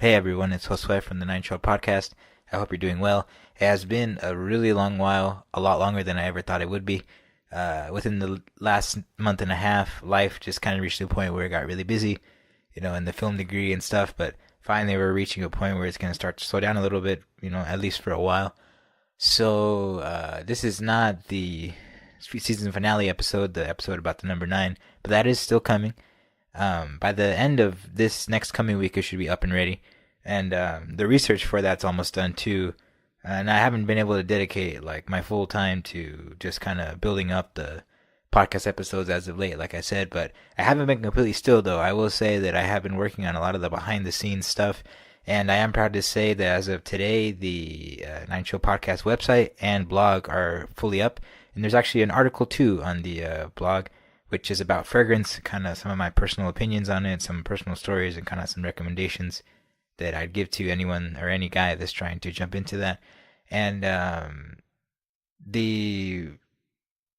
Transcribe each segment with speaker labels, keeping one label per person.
Speaker 1: Hey everyone, it's Josue from the Nine Show Podcast. I hope you're doing well. It has been a really long while, a lot longer than I ever thought it would be. Within the last month and a half, life just kind of reached a point where it got really busy, in the film degree and stuff, but finally we're reaching a point where it's going to start to slow down a little bit, at least for a while. So, this is not the season finale episode, the episode about the number nine, but that is still coming. By the end of this next coming week, it should be up and ready. And the research for that's almost done too. And I haven't been able to dedicate like my full time to just kind of building up the podcast episodes as of late, like I said. But I haven't been completely still, though. I will say that I have been working on a lot of the behind the scenes stuff. And I am proud to say that as of today, the Nine Show Podcast website and blog are fully up. And there's actually an article too on the blog, which is about fragrance, kind of some of my personal opinions on it, some personal stories, and kind of some recommendations that I'd give to anyone or any guy that's trying to jump into that. And the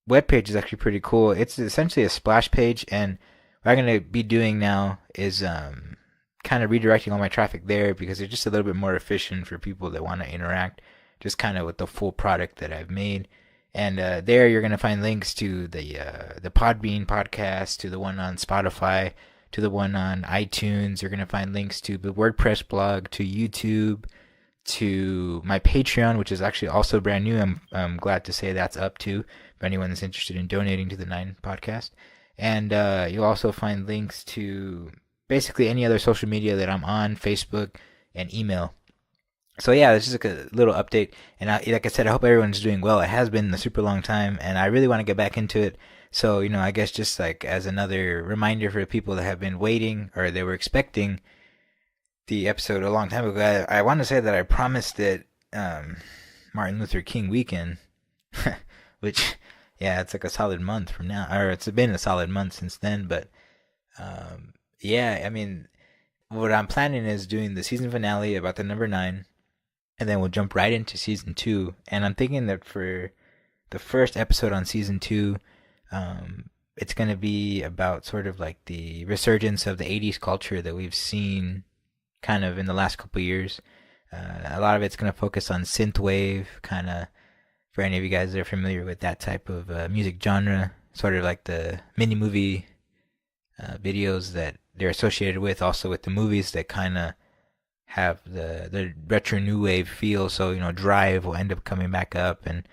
Speaker 1: webpage is actually pretty cool. It's essentially a splash page, and what I'm going to be doing now is kind of redirecting all my traffic there because it's just a little bit more efficient for people that want to interact just kind of with the full product that I've made. And there you're going to find links to the Podbean podcast, to the one on Spotify, to the one on iTunes. You're going to find links to the WordPress blog, to YouTube, to my Patreon, which is actually also brand new. I'm glad to say that's up too, for anyone that's interested in donating to the Nine podcast. And you'll also find links to basically any other social media that I'm on, Facebook, and email. So yeah, this is like a little update, and like I said, I hope everyone's doing well. It has been a super long time, and I really want to get back into it. So, I guess just like as another reminder for people that have been waiting or they were expecting the episode a long time ago, I want to say that I promised it Martin Luther King weekend, which, yeah, it's like a solid month from now, or it's been a solid month since then, but yeah, I mean, what I'm planning is doing the season finale about the number nine, and then we'll jump right into season two. And I'm thinking that for the first episode on season two, it's going to be about sort of like the resurgence of the 80s culture that we've seen kind of in the last couple of years. A lot of it's going to focus on synthwave, kind of for any of you guys that are familiar with that type of music genre, sort of like the mini movie videos that they're associated with, also with the movies that kind of have the retro new wave feel. So Drive will end up coming back up, and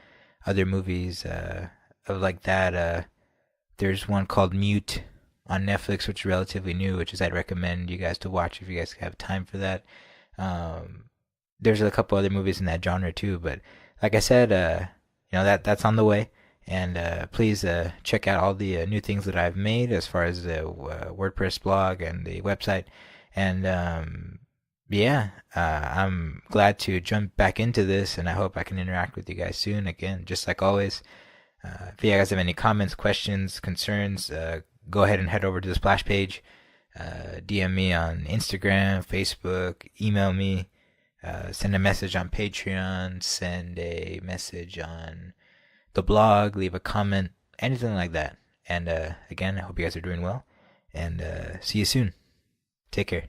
Speaker 1: other movies of like that. There's one called Mute on Netflix, which is relatively new, which is I'd recommend you guys to watch if you guys have time for that. There's a couple other movies in that genre too, but like I said, that's on the way. And please check out all the new things that I've made as far as the WordPress blog and the website. And I'm glad to jump back into this, and I hope I can interact with you guys soon again, just like always. If you guys have any comments, questions, concerns, go ahead and head over to the splash page. DM me on Instagram, Facebook, email me, send a message on Patreon, send a message on the blog, leave a comment, anything like that. And again, I hope you guys are doing well, and see you soon. Take care.